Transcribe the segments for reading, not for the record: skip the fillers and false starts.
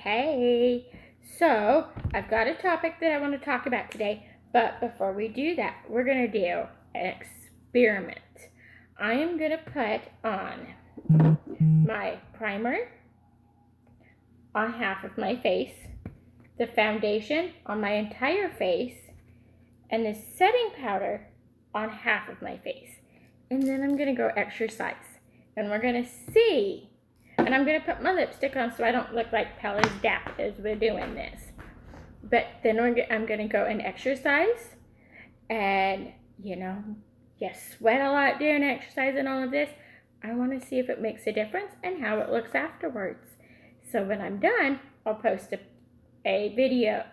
Hey, so I've got a topic that I want to talk about today, but before we do that, we're going to do an experiment. I am going to put on my primer on half of my face, the foundation on my entire face, and the setting powder on half of my face. And then I'm going to go exercise, and we're going to see. And I'm going to put my lipstick on so I don't look like Pella's Dap as we're doing this. But then I'm going to go and exercise. And, you sweat a lot doing exercise and all of this. I want to see if it makes a difference and how it looks afterwards. So when I'm done, I'll post a video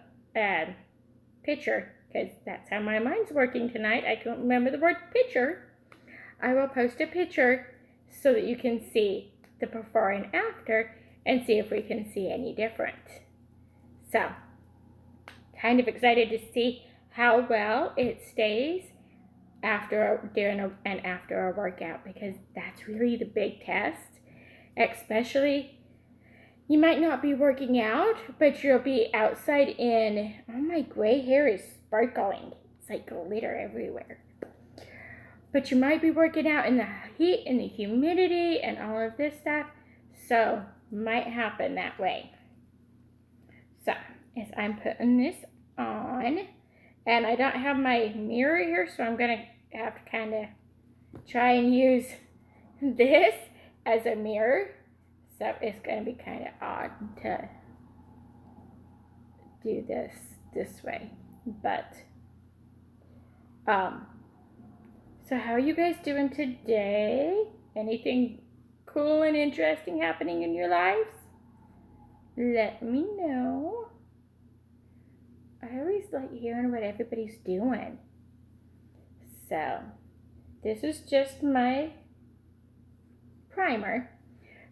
picture, because that's how my mind's working tonight. I can't remember the word picture. I will post a picture so that you can see the before and after and see if we can see any different. So, kind of excited to see how well it stays during and after a workout, because that's really the big test. Especially, you might not be working out, but you'll be outside in, oh, my gray hair is sparkling. It's like glitter everywhere. But you might be working out in the heat and the humidity and all of this stuff, so might happen that way. So, as I'm putting this on, and I don't have my mirror here, so I'm going to have to kind of try and use this as a mirror. So it's going to be kind of odd to do this way. But, so how are you guys doing today? Anything cool and interesting happening in your lives? Let me know. I always like hearing what everybody's doing. So, this is just my primer.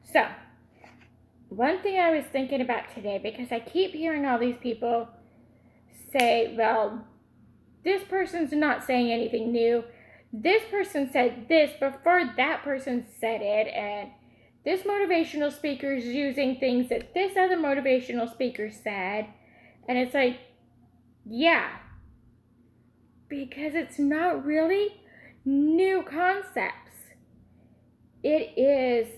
So, one thing I was thinking about today, because I keep hearing all these people say, well, this person's not saying anything new. This person said this before that person said it, and this motivational speaker is using things that this other motivational speaker said. And it's like, yeah, because it's not really new concepts. It is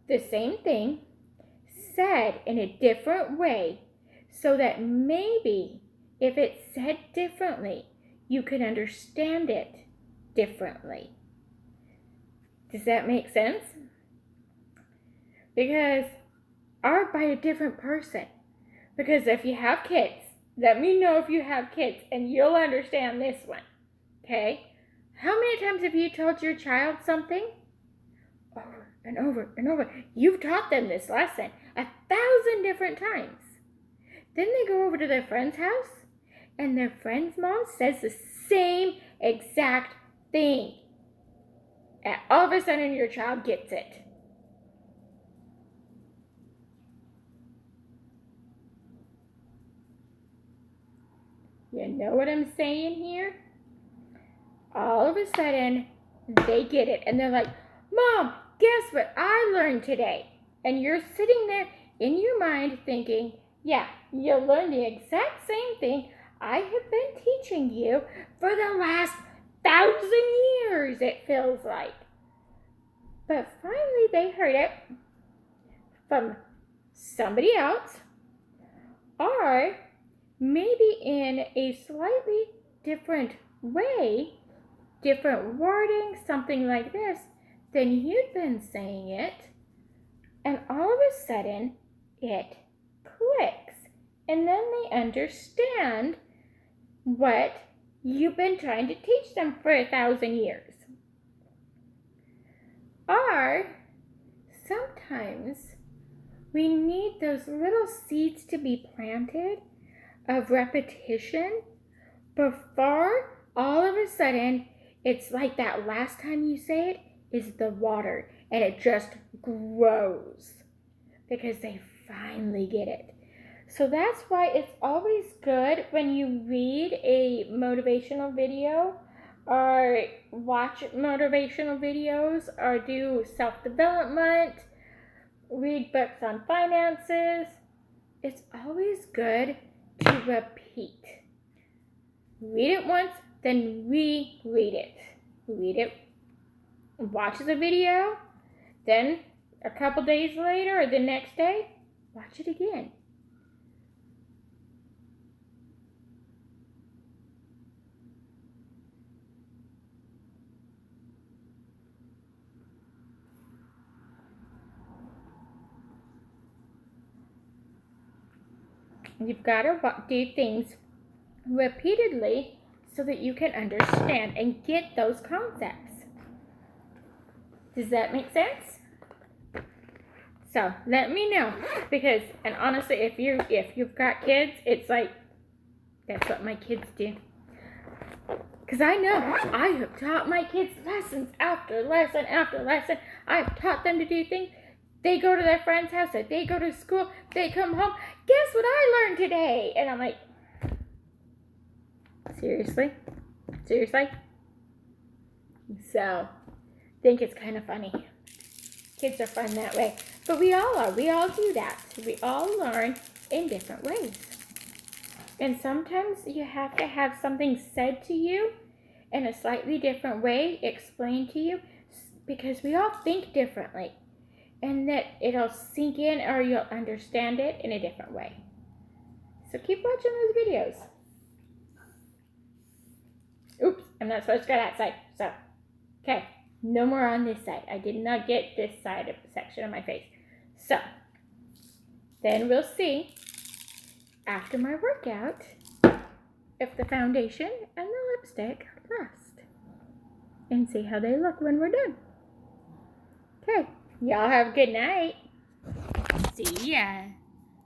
the same thing said in a different way, so that maybe if it's said differently, you can understand it differently. Does that make sense? Because, or by a different person. Because if you have kids, let me know if you have kids and you'll understand this one. Okay? How many times have you told your child something? Over and over and over. You've taught them this lesson 1,000 different times. Then they go over to their friend's house, and their friend's mom says the same exact thing. And all of a sudden your child gets it. You know what I'm saying here? All of a sudden they get it, and they're like, Mom, guess what I learned today? And you're sitting there in your mind thinking, yeah, you learned the exact same thing I have been teaching you for the last 1,000 years, it feels like. But finally they heard it from somebody else, or maybe in a slightly different way, different wording, something like this, than you'd been saying it. And all of a sudden, it clicks. And then they understand what you've been trying to teach them for 1,000 years. Or sometimes we need those little seeds to be planted of repetition before all of a sudden it's like that last time you say it is the water, and it just grows because they finally get it. So that's why it's always good when you read a motivational video or watch motivational videos or do self-development, read books on finances, it's always good to repeat. Read it once, then reread it. Read it, watch the video, then a couple days later or the next day, watch it again. You've got to do things repeatedly so that you can understand and get those concepts. Does that make sense? So let me know, because, and honestly, if you've got kids, it's like, that's what my kids do. Because I know I have taught my kids lessons after lesson after lesson. I've taught them to do things. They go to their friend's house, they go to school, they come home. Guess what I learned today? And I'm like, seriously? Seriously? So, I think it's kind of funny. Kids are fun that way. But we all are. We all do that. We all learn in different ways. And sometimes you have to have something said to you in a slightly different way, explained to you, because we all think differently. And that it'll sink in or you'll understand it in a different way. So keep watching those videos. Oops, I'm not supposed to go that side. So, okay, no more on this side. I did not get this side of the section of my face. So, then we'll see after my workout if the foundation and the lipstick last. And see how they look when we're done. Okay. Y'all have a good night. See ya.